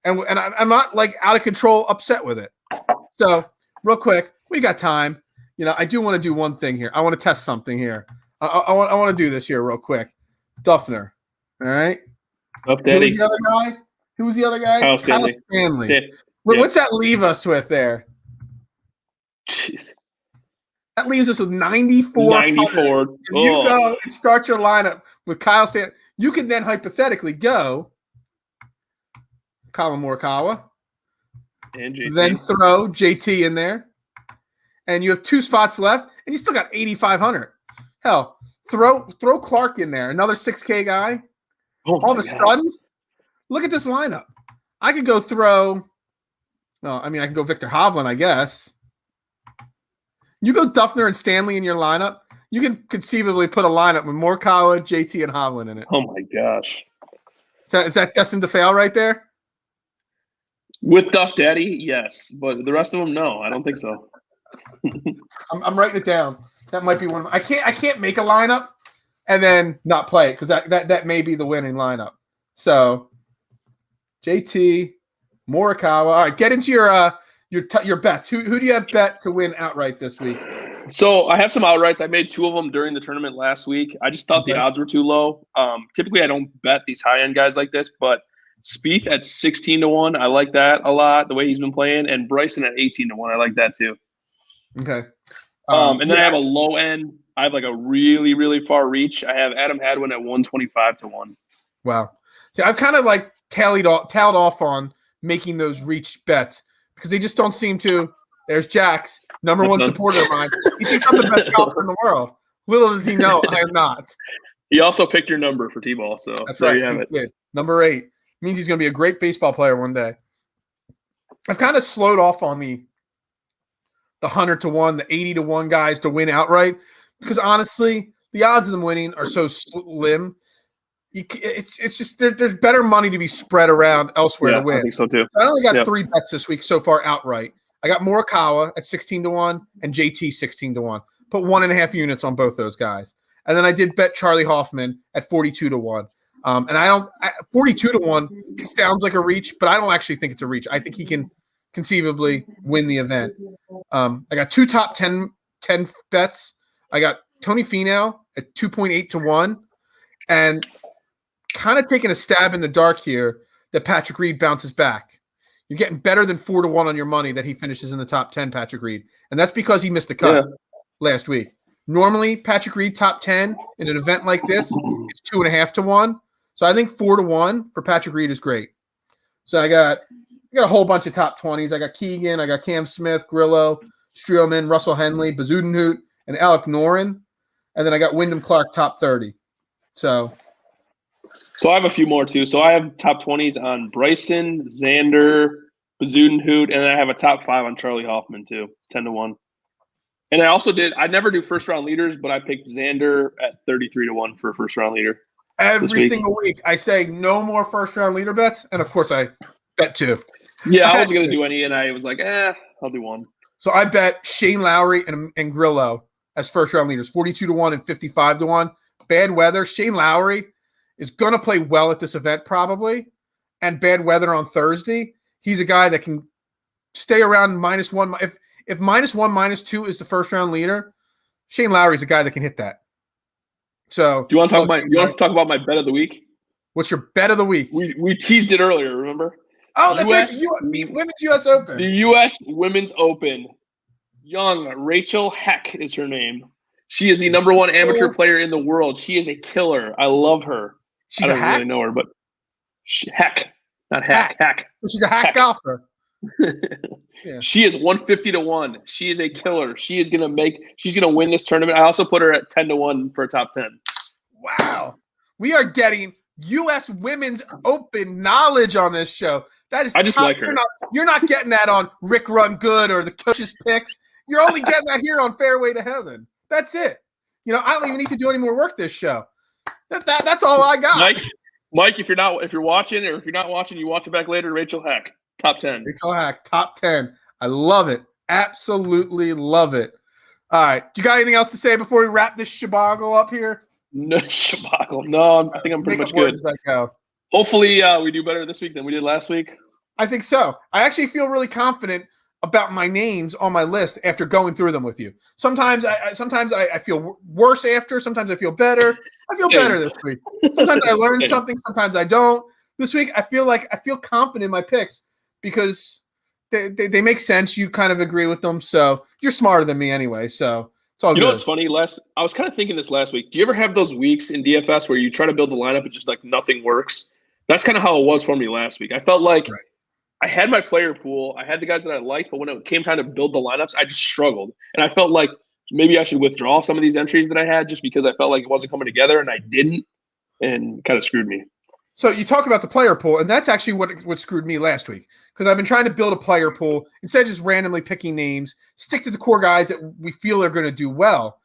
And I'm not like out of control upset with it. So real quick, we got time. I do want to do one thing here. I want to test something here. I want to do this here real quick. Duffner. All right. Up, Daddy. Who was the other guy? Kyle Stanley. Yeah. What's that leave us with there? Jeez. That leaves us with 94. 94. If you go and start your lineup with Kyle Stanley, you can then hypothetically go Colin Morikawa. And JT. Then throw JT in there. And you have 2 spots left, and you still got 8,500. Hell, throw Clark in there, another 6K guy. All of a sudden, look at this lineup. I could go I can go Victor Hovland, I guess. You go Duffner and Stanley in your lineup, you can conceivably put a lineup with Morikawa, JT, and Hovland in it. Oh, my gosh. Is that destined to fail right there? With Duff Daddy, yes. But the rest of them, no. I don't think so. I'm writing it down. That might be one of them. I can't make a lineup and then not play it because that may be the winning lineup. So JT, Morikawa. All right, get into your bets. Who do you have bet to win outright this week? So I have some outrights. I made 2 of them during the tournament last week. I just thought the odds were too low. Typically, I don't bet these high-end guys like this, but Spieth at 16-1, I like that a lot, the way he's been playing, and Bryson at 18-1, I like that too. Okay. And then I have a low end. I have like a really, really far reach. I have Adam Hadwin at 125-1. Wow. See, I've kind of like tailed off on making those reach bets because they just don't seem to. There's Jax, number 1 supporter of mine. He thinks I'm the best golfer in the world. Little does he know, I am not. He also picked your number for T-ball, so that's there right. you have it. Did. Number 8 means he's going to be a great baseball player one day. I've kind of slowed off on the 100-1, the 80-1 guys to win outright because honestly, the odds of them winning are so slim. It's just there's better money to be spread around elsewhere to win. I think so too. I only got 3 bets this week so far outright. I got Morikawa at 16-1 and JT 16-1. Put 1.5 units on both those guys, and then I did bet Charlie Hoffman at 42-1. And 42-1 sounds like a reach, but I don't actually think it's a reach. I think he can conceivably win the event. I got 2 top 10 bets. I got Tony Finau at 2.8-1, and kind of taking a stab in the dark here that Patrick Reed bounces back. You're getting better than 4-1 on your money that he finishes in the top 10, Patrick Reed, and that's because he missed a cut last week. Normally, Patrick Reed top 10 in an event like this is 2.5-1. So I think 4-1 for Patrick Reed is great. So I got a whole bunch of top 20s. I got Keegan, I got Cam Smith, Grillo, Streelman, Russell Henley, Bazudenhout, and Alec Noren. And then I got Wyndham Clark top 30. So I have a few more too. So I have top 20s on Bryson, Xander, Bazudenhout, and then I have a top 5 on Charlie Hoffman too, 10-1. And I never do first round leaders, but I picked Xander at 33-1 for first round leader. Every single week I say no more first round leader bets. And of course I bet 2. Yeah, I wasn't going to do any, and I was like, I'll do 1. So I bet Shane Lowry and Grillo as first round leaders, 42-1 and 55-1. Bad weather. Shane Lowry is going to play well at this event probably, and bad weather on Thursday. He's a guy that can stay around -1. If -1, -2 is the first round leader, Shane Lowry is a guy that can hit that. So do you want to talk about my bet of the week? What's your bet of the week? We teased it earlier, remember? Oh, that's right. The Women's U.S. Open. The U.S. Women's Open. Young Rachel Heck is her name. She is the number 1 amateur player in the world. She is a killer. I love her. She's I don't really know her, but Heck, not Hack. Heck. She's a hack golfer. Yeah. She is 150-1. She is a killer. She's gonna win this tournament. I also put her at 10-1 for a top 10. Wow. We are getting U.S. Women's Open knowledge on this show. That is I just like her. You're not getting that on Rick Run Good or the Cush's Picks. You're only getting that here on Fairway to Heaven. That's it. I don't even need to do any more work this show. That's all I got. Mike, if you're watching, or if you're not watching, you watch it back later. Rachel Heck, top 10. Rachel Heck, top 10. I love it. Absolutely love it. All right. Do you got anything else to say before we wrap this shabagle up here? No, shabagle. No, I think I'm pretty much good. As I go. Hopefully, we do better this week than we did last week. I think so. I actually feel really confident about my names on my list after going through them with you. Sometimes I feel worse after. Sometimes I feel better. I feel better this week. Sometimes I learn something. Sometimes I don't. This week I feel confident in my picks because they make sense. You kind of agree with them, so you're smarter than me anyway. So it's all good. You know what's funny, Les? I was kind of thinking this last week. Do you ever have those weeks in DFS where you try to build the lineup and just like nothing works? That's kind of how it was for me last week. I felt like I had my player pool. I had the guys that I liked, but when it came time to build the lineups, I just struggled. And I felt like maybe I should withdraw some of these entries that I had just because I felt like it wasn't coming together, and I didn't, and kind of screwed me. So you talk about the player pool, and that's actually what screwed me last week because I've been trying to build a player pool instead of just randomly picking names. Stick to the core guys that we feel are going to do well.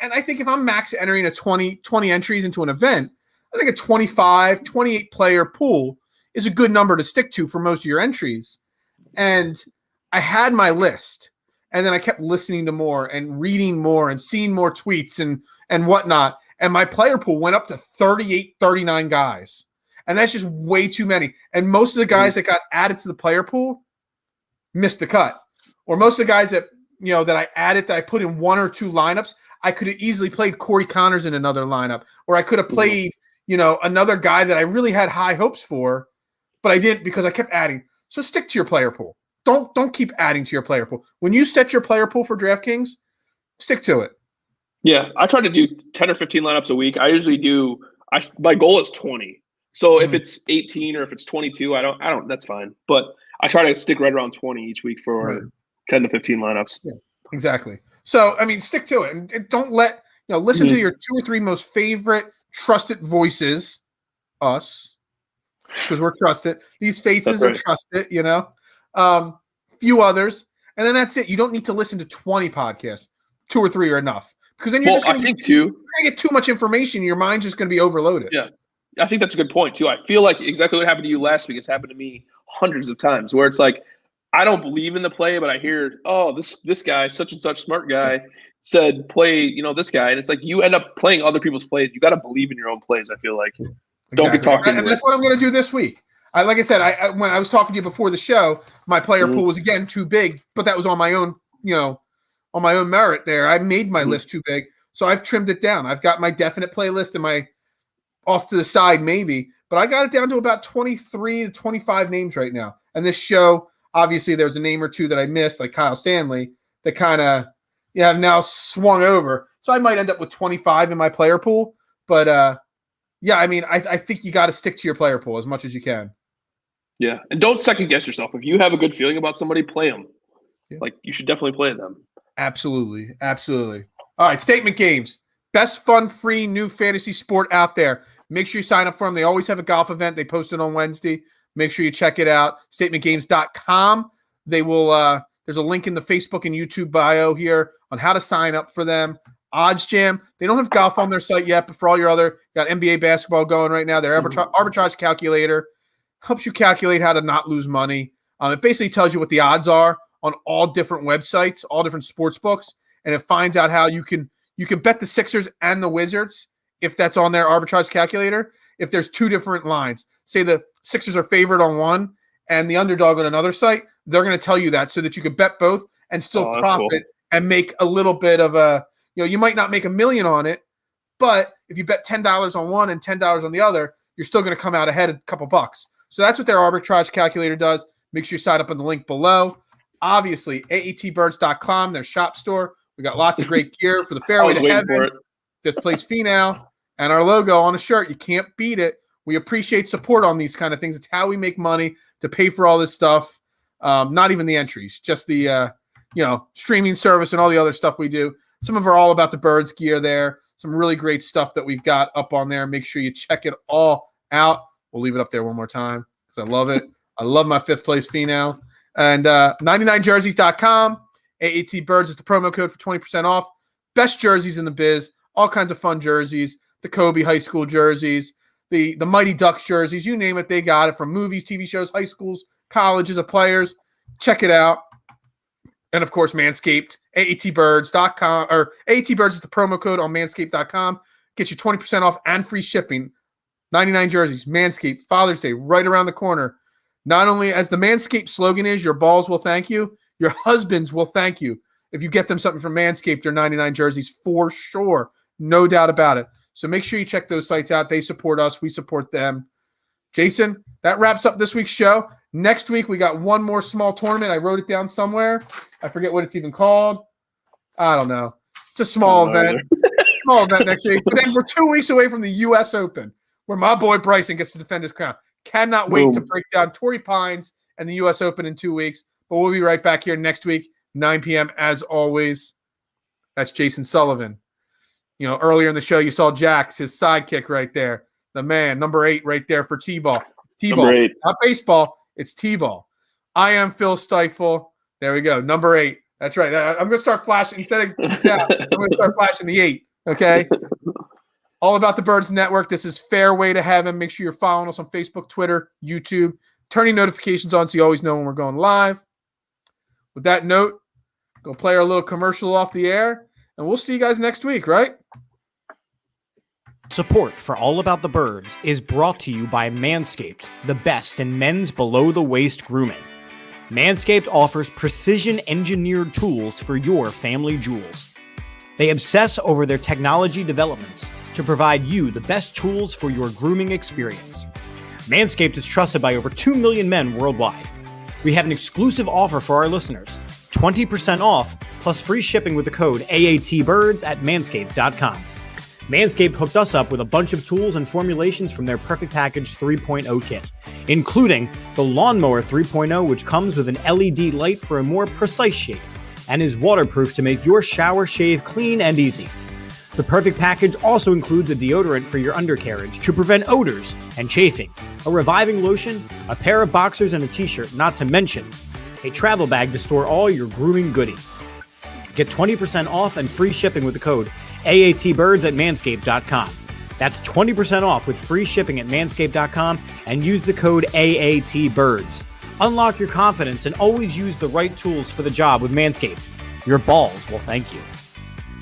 And I think if I'm max entering a 20 entries into an event, I think a 25, 28 player pool is a good number to stick to for most of your entries. And I had my list, and then I kept listening to more and reading more and seeing more tweets and whatnot. And my player pool went up to 38, 39 guys. And that's just way too many. And most of the guys that got added to the player pool missed the cut. Or most of the guys that I added that I put in one or two lineups, I could have easily played Corey Connors in another lineup. Or I could have played, another guy that I really had high hopes for, but I didn't because I kept adding. So stick to your player pool. Don't keep adding to your player pool. When you set your player pool for DraftKings, stick to it. Yeah, I try to do 10 or 15 lineups a week. I usually do my goal is 20. So if it's 18 or if it's 22, I don't that's fine. But I try to stick right around 20 each week for 10 to 15 lineups. Yeah, exactly. So, I mean, stick to it and don't let, listen to your 2 or 3 most favorite trusted voices, us, because we're trusted. These faces are trusted, few others. And then that's it. You don't need to listen to 20 podcasts. 2 or 3 are enough. Because then you're going to get too much information. Your mind's just going to be overloaded. Yeah. I think that's a good point, too. I feel like exactly what happened to you last week has happened to me hundreds of times where it's like, I don't believe in the play, but I hear, this guy, such and such smart guy, said play, this guy. And it's like you end up playing other people's plays. You got to believe in your own plays, I feel like. Exactly. Don't get talked into. And that's what I'm going to do this week. Like I said, when I was talking to you before the show, my player pool was, again, too big, but that was on my own, on my own merit there. I made my list too big. So I've trimmed it down. I've got my definite playlist and my off to the side maybe, but I got it down to about 23 to 25 names right now. And this show, obviously there's a name or two that I missed, like Kyle Stanley, that kind of have now swung over. So I might end up with 25 in my player pool. But I mean, I think you got to stick to your player pool as much as you can. Yeah. And don't second guess yourself. If you have a good feeling about somebody, play them. Yeah. Like you should definitely play them. Absolutely. Absolutely. All right. Statement games. Best fun, free new fantasy sport out there. Make sure you sign up for them. They always have a golf event. They post it on Wednesday. Make sure you check it out. StatementGames.com. They will. There's a link in the Facebook and YouTube bio here on how to sign up for them. Odds Jam. They don't have golf on their site yet, but for all your other, got NBA basketball going right now. Their Arbitrage Calculator helps you calculate how to not lose money. It basically tells you what the odds are on all different websites, all different sports books, and it finds out how you can bet the Sixers and the Wizards if that's on their Arbitrage Calculator. If there's 2 different lines, say the Sixers are favored on one and the underdog on another site, they're going to tell you that so that you can bet both and still profit and make a little bit of a, you might not make $1 million on it, but if you bet $10 on one and $10 on the other, you're still going to come out ahead a couple bucks. So that's what their Arbitrage Calculator does. Make sure you sign up on the link below. Obviously, aatbirds.com, their shop store. We got lots of great gear for the Fairway to Heaven, 5th place Finau, and our logo on a shirt. You can't beat it. We appreciate support on these kind of things. It's how we make money to pay for all this stuff. Not even the entries, just the streaming service and all the other stuff we do. Some of our All About the Birds gear there. Some really great stuff that we've got up on there. Make sure you check it all out. We'll leave it up there one more time because I love it. I love my 5th place Finau. And 99jerseys.com. AAT Birds is the promo code for 20% off. Best jerseys in the biz. All kinds of fun jerseys. The Kobe High School jerseys. The Mighty Ducks jerseys. You name it, they got it. From movies, TV shows, high schools, colleges of players. Check it out. And, of course, Manscaped. AATBirds.com. Or AAT Birds is the promo code on Manscaped.com. Gets you 20% off and free shipping. 99 jerseys. Manscaped. Father's Day right around the corner. Not only, as the Manscaped slogan is, your balls will thank you, Your husbands will thank you if you get them something from Manscaped or 99 jerseys for sure. No doubt about it. So make sure you check those sites out. They support us. We support them. Jason, that wraps up this week's show. Next week, we got one more small tournament. I wrote it down somewhere. I forget what it's even called. I don't know. It's a small event. Small event next week. But then we're 2 weeks away from the U.S. Open, where my boy Bryson gets to defend his crown. Cannot wait to break down Torrey Pines and the U.S. Open in 2 weeks. But we'll be right back here next week, 9 p.m. as always. That's Jason Sullivan. You know, earlier in the show, you saw Jax, his sidekick right there. The man, number 8 right there for T-ball. T-ball, not baseball. It's T-ball. I am Phil Stifle. There we go. Number 8. That's right. I'm going to start flashing. Instead of sound, I'm going to start flashing the 8. Okay? All About the Birds Network. This is Fairway to Heaven. Make sure you're following us on Facebook, Twitter, YouTube. Turning notifications on so you always know when we're going live. With that note, go play our little commercial off the air, and we'll see you guys next week, right? Support for All About the Birds is brought to you by Manscaped, the best in men's below-the-waist grooming. Manscaped offers precision-engineered tools for your family jewels. They obsess over their technology developments to provide you the best tools for your grooming experience. Manscaped is trusted by over 2 million men worldwide. We have an exclusive offer for our listeners, 20% off plus free shipping with the code AATBirds at manscaped.com. Manscaped hooked us up with a bunch of tools and formulations from their Perfect Package 3.0 kit, including the Lawnmower 3.0, which comes with an LED light for a more precise shave and is waterproof to make your shower shave clean and easy. The Perfect Package also includes a deodorant for your undercarriage to prevent odors and chafing, a reviving lotion, a pair of boxers and a t-shirt, not to mention a travel bag to store all your grooming goodies. Get 20% off and free shipping with the code AATBirds at manscaped.com. That's 20% off with free shipping at manscaped.com and use the code AATBirds. Unlock your confidence and always use the right tools for the job with Manscaped. Your balls will thank you.